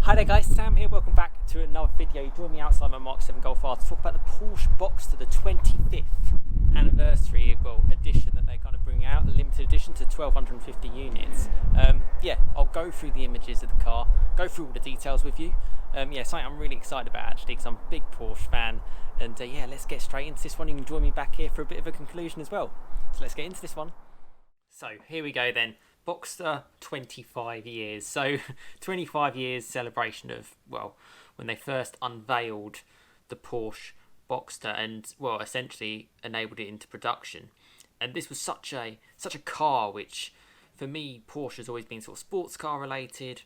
Hi there guys, Sam here, welcome back to another video. Join me outside my Mark 7 Golf R to talk about the Porsche Boxster, the 25th anniversary edition that they kind of bring out, a limited edition to 1250 units. I'll go through the images of the car, go through all the details with you. Something I'm really excited about actually, because I'm a big Porsche fan. And let's get straight into this one. You can join me back here for a bit of a conclusion as well. So let's get into this one. So here we go then. Boxster 25 years. So 25 years celebration of, well, when they first unveiled the Porsche Boxster and, well, essentially enabled it into production. And this was such a car which, for me, Porsche has always been sort of sports car related.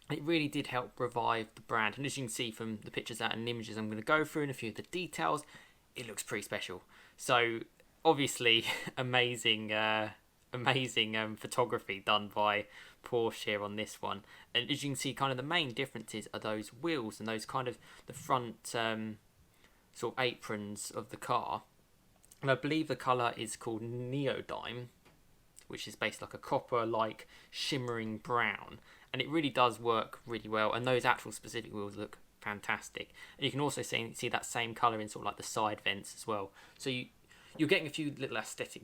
It really did help revive the brand. And as you can see from the pictures out and images I'm going to go through and a few of the details, it looks pretty special. So obviously amazing photography done by Porsche here on this one. And as you can see, kind of the main differences are those wheels and those kind of the front sort of aprons of the car. And I believe the colour is called Neodyme, which is basically like a copper-like shimmering brown. And it really does work really well. And those actual specific wheels look fantastic. And you can also see that same colour in sort of like the side vents as well. So you're getting a few little aesthetic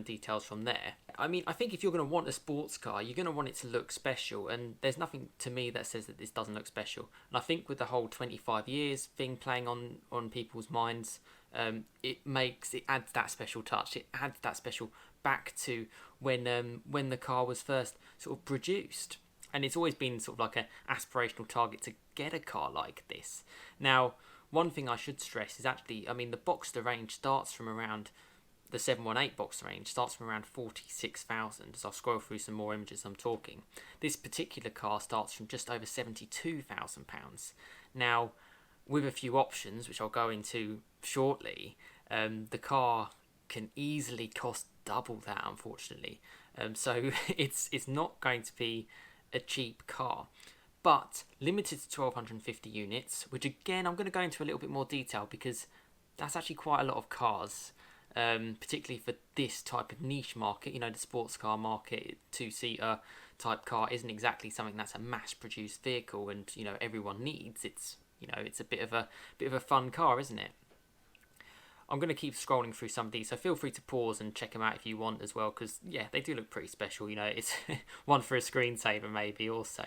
details from there. I mean, I think if you're going to want a sports car, you're going to want it to look special, and there's nothing to me that says that this doesn't look special. And I think with the whole 25 years thing playing on people's minds, it adds that special touch. It adds that special back to when the car was first sort of produced. And it's always been sort of like an aspirational target to get a car like this. Now, one thing I should stress is actually, I mean, the Boxster range starts from around, the 718 Boxster range starts from around 46,000. As I'll scroll through some more images I'm talking. This particular car starts from just over £72,000. Now, with a few options, which I'll go into shortly, the car can easily cost double that, unfortunately. So it's not going to be a cheap car. But limited to 1,250 units, which again, I'm going to go into a little bit more detail because that's actually quite a lot of cars, particularly for this type of niche market. You know, the sports car market, two-seater type car isn't exactly something that's a mass-produced vehicle and, you know, everyone needs. It's a bit of a fun car, isn't it? I'm going to keep scrolling through some of these, so feel free to pause and check them out if you want as well, because, yeah, they do look pretty special. You know, it's one for a screensaver maybe also.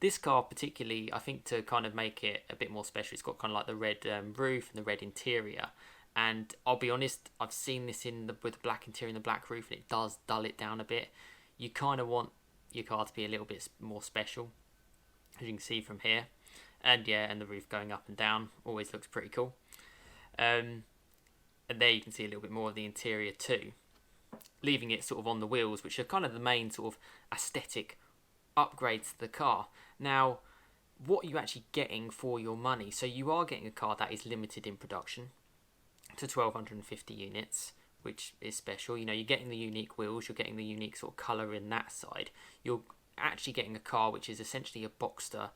This car particularly, I think to kind of make it a bit more special, it's got kind of like the red roof and the red interior. And I'll be honest, I've seen this with the black interior and the black roof, and it does dull it down a bit. You kind of want your car to be a little bit more special, as you can see from here. And yeah, and the roof going up and down always looks pretty cool. And there you can see a little bit more of the interior too, leaving it sort of on the wheels, which are kind of the main sort of aesthetic upgrades to the car. Now, what are you actually getting for your money? So you are getting a car that is limited in production to 1,250 units, which is special. You know, you're getting the unique wheels, you're getting the unique sort of colour in that side. You're actually getting a car which is essentially a Boxster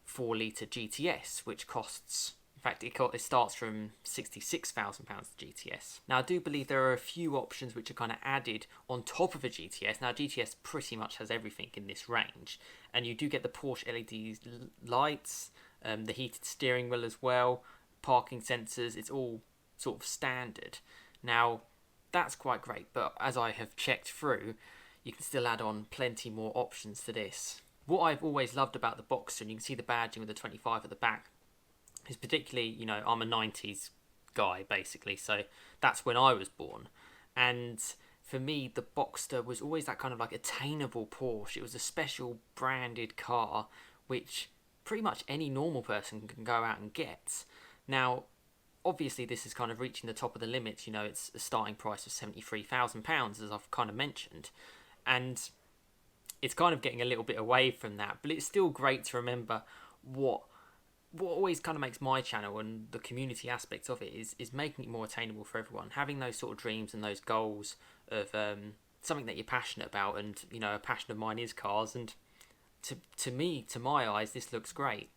4-litre GTS, which costs, in fact, it starts from £66,000 GTS. Now, I do believe there are a few options which are kind of added on top of a GTS. Now, GTS pretty much has everything in this range. And you do get the Porsche LED lights, the heated steering wheel as well, parking sensors. It's all sort of standard. Now, that's quite great. But as I have checked through, you can still add on plenty more options to this. What I've always loved about the Boxster, and you can see the badging with the 25 at the back, is particularly, you know, I'm a 90s guy basically, so that's when I was born. And for me, the Boxster was always that kind of like attainable Porsche. It was a special branded car which pretty much any normal person can go out and get. Now, obviously this is kind of reaching the top of the limits. You know, it's a starting price of £73,000, as I've kind of mentioned, and it's kind of getting a little bit away from that, but it's still great to remember what always kind of makes my channel and the community aspect of it is making it more attainable for everyone. Having those sort of dreams and those goals of something that you're passionate about, and, you know, a passion of mine is cars, and to me, to my eyes, this looks great.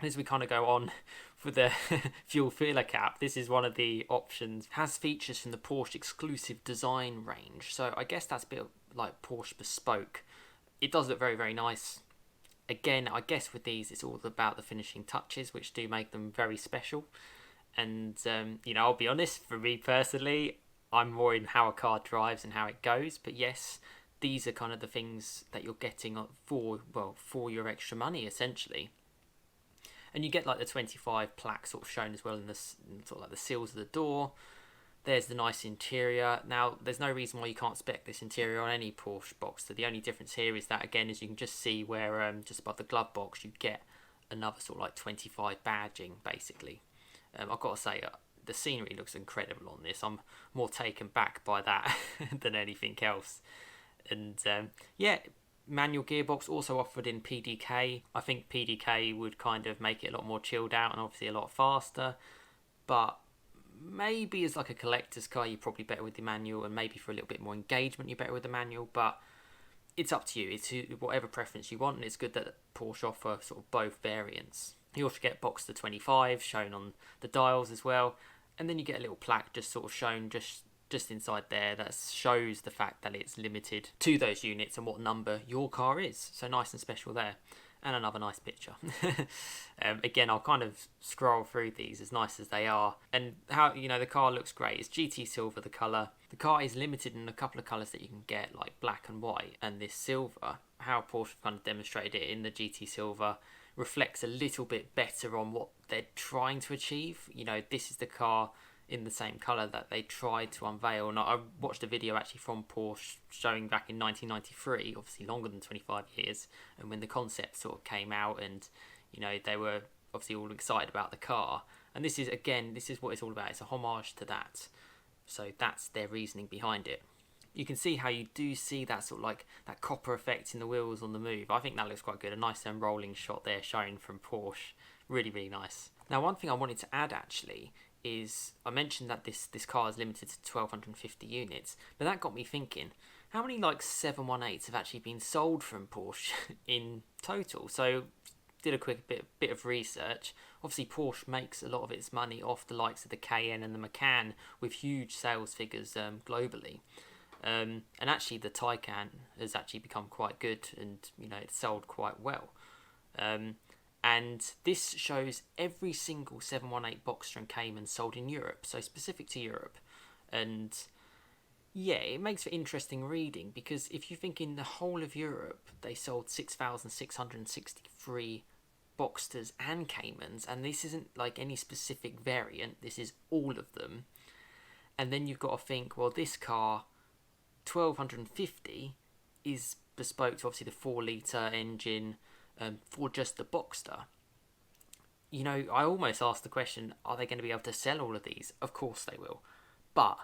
As we kind of go on for the fuel filler cap, this is one of the options. It has features from the Porsche exclusive design range, so I guess that's a bit like Porsche bespoke. It does look very, very nice Again, I guess with these, it's all about the finishing touches, which do make them very special. And I'll be honest, for me personally, I'm more in how a car drives and how it goes. But yes, these are kind of the things that you're getting for your extra money, essentially. And you get like the 25 plaque sort of shown as well in the sort of like the seals of the door. There's the nice interior. Now, there's no reason why you can't spec this interior on any Porsche Boxster. The only difference here is that, again, as you can just see where just above the glove box, you get another sort of like 25 badging, basically. I've got to say, the scenery looks incredible on this. I'm more taken back by that than anything else. And yeah, manual gearbox also offered in PDK. I think PDK would kind of make it a lot more chilled out and obviously a lot faster. But maybe as like a collector's car, you're probably better with the manual, and maybe for a little bit more engagement, you're better with the manual. But it's up to you. It's whatever preference you want, and it's good that Porsche offer sort of both variants. You also get Boxster 25 shown on the dials as well, and then you get a little plaque just sort of shown just inside there that shows the fact that it's limited to those units and what number your car is. So nice and special there. And another nice picture. Again, I'll kind of scroll through these, as nice as they are. And how, the car looks great. It's GT silver, the colour. The car is limited in a couple of colours that you can get, like black and white. And this silver, how Porsche kind of demonstrated it in the GT silver, reflects a little bit better on what they're trying to achieve. This is the car in the same colour that they tried to unveil. And I watched a video actually from Porsche showing back in 1993, obviously longer than 25 years, and when the concept sort of came out, and they were obviously all excited about the car. And this is what it's all about. It's a homage to that. So that's their reasoning behind it. You can see how you do see that sort of like that copper effect in the wheels on the move. I think that looks quite good. A nice rolling shot there shown from Porsche. Really, really nice. Now, one thing I wanted to add actually is I mentioned that this car is limited to 1,250 units, but that got me thinking, how many like 718s have actually been sold from Porsche in total? So did a quick bit of research. Obviously Porsche makes a lot of its money off the likes of the Cayenne and the Macan, with huge sales figures globally. And actually the Taycan has actually become quite good, and it's sold quite well. And this shows every single 718 Boxster and Cayman sold in Europe, so specific to Europe. And yeah, it makes for interesting reading, because if you think in the whole of Europe, they sold 6,663 Boxsters and Caymans, and this isn't like any specific variant, this is all of them. And then you've got to think, well, this car, 1,250, is bespoke to obviously the 4-litre engine, for just the Boxster. I almost asked the question, are they going to be able to sell all of these? Of course they will. But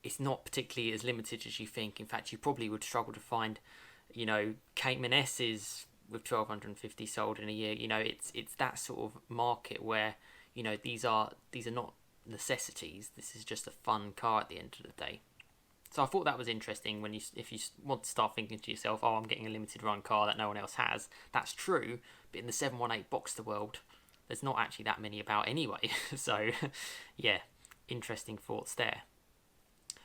it's not particularly as limited as you think. In fact, you probably would struggle to find, Cayman S's with 1,250 sold in a year. It's that sort of market where, these are not necessities. This is just a fun car at the end of the day. So I thought that was interesting if you want to start thinking to yourself, oh, I'm getting a limited run car that no one else has. That's true, but in the 718 Boxster world, there's not actually that many about anyway. So, yeah, interesting thoughts there.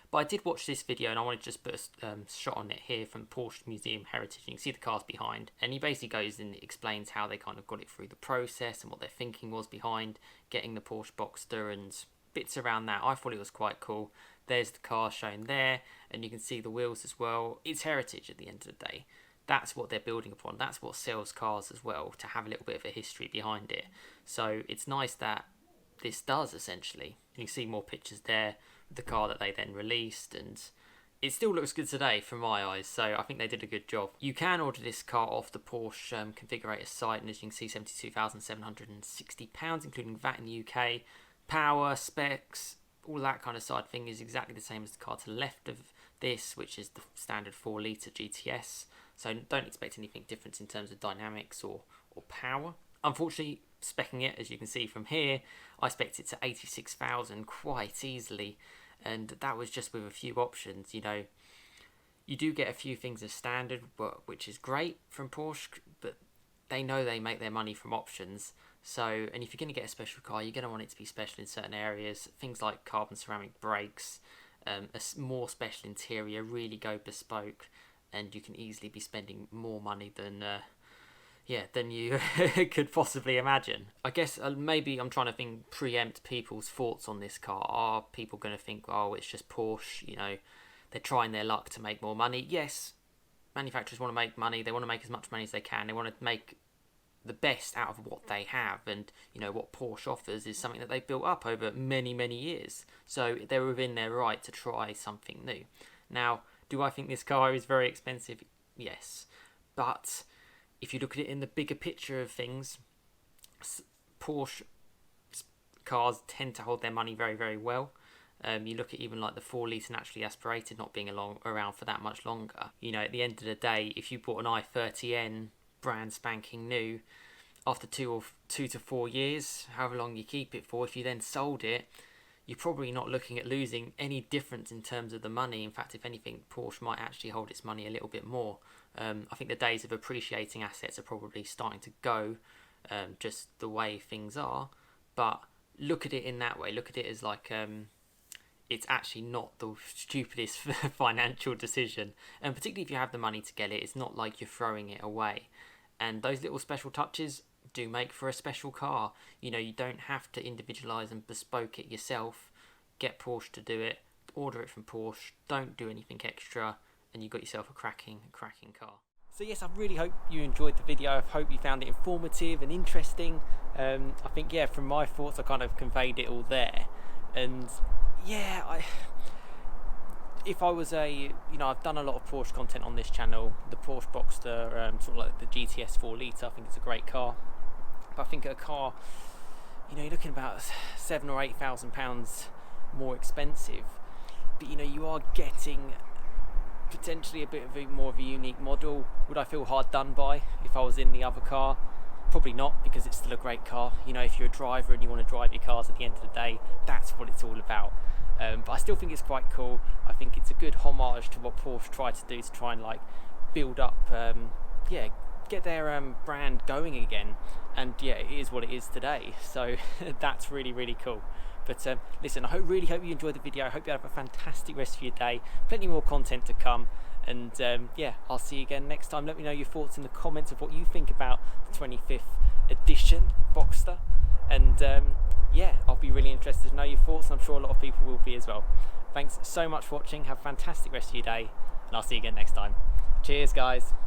But I did watch this video, and I wanted to just put a shot on it here from Porsche Museum Heritage. You can see the cars behind, and he basically goes and explains how they kind of got it through the process and what their thinking was behind getting the Porsche Boxster and bits around that. I thought it was quite cool. There's the car shown there, and you can see the wheels as well. It's heritage at the end of the day. That's what they're building upon. That's what sells cars as well, to have a little bit of a history behind it. So it's nice that this does, essentially. You can see more pictures there of the car that they then released, and it still looks good today from my eyes, so I think they did a good job. You can order this car off the Porsche Configurator site, and as you can see, £72,760, including VAT in the UK. Power, specs, all that kind of side thing is exactly the same as the car to the left of this, which is the standard 4-litre GTS. So don't expect anything different in terms of dynamics or power. Unfortunately, speccing it, as you can see from here, I specced it to 86,000 quite easily, and that was just with a few options. You do get a few things as standard, which is great from Porsche, but they know they make their money from options. So, and if you're going to get a special car, you're going to want it to be special in certain areas. Things like carbon ceramic brakes, a more special interior, really go bespoke, and you can easily be spending more money than than you could possibly imagine. I guess maybe I'm trying to preempt people's thoughts on this car. Are people going to think, oh, it's just Porsche, they're trying their luck to make more money? Yes, manufacturers want to make money. They want to make as much money as they can. They want to make the best out of what they have, and what Porsche offers is something that they've built up over many, many years. So they're within their right to try something new. Now, do I think this car is very expensive? Yes, but if you look at it in the bigger picture of things, Porsche cars tend to hold their money very, very well. You look at even like the 4-litre naturally aspirated not being around for that much longer. At the end of the day, if you bought an i30N brand spanking new, after 2 to 4 years, however long you keep it for, if you then sold it, you're probably not looking at losing any difference in terms of the money. In fact, if anything, Porsche might actually hold its money a little bit more. I think the days of appreciating assets are probably starting to go, just the way things are. But look at it in that way. Look at it as like it's actually not the stupidest financial decision. And particularly if you have the money to get it, it's not like you're throwing it away. And those little special touches do make for a special car. You don't have to individualise and bespoke it yourself. Get Porsche to do it. Order it from Porsche. Don't do anything extra, and you've got yourself a cracking car. So yes, I really hope you enjoyed the video. I hope you found it informative and interesting. I think, from my thoughts, I kind of conveyed it all there. And if I was I've done a lot of Porsche content on this channel. The Porsche Boxster, sort of like the GTS 4-litre, I think it's a great car. But I think a car, you're looking about £7,000 or £8,000 more expensive. But you are getting potentially a bit of more of a unique model. Would I feel hard done by if I was in the other car? Probably not, because it's still a great car. If you're a driver and you want to drive your cars at the end of the day, that's what it's all about. But I still think it's quite cool. I think it's a good homage to what Porsche tried to do to try and build up, get their brand going again. And it is what it is today. So that's really, really cool. But listen, I really hope you enjoyed the video. I hope you have a fantastic rest of your day. Plenty more content to come. And I'll see you again next time. Let me know your thoughts in the comments of what you think about the 25th edition Boxster. And I'll be really interested to know your thoughts, and I'm sure a lot of people will be as well. Thanks so much for watching. Have a fantastic rest of your day, and I'll see you again next time. Cheers, guys.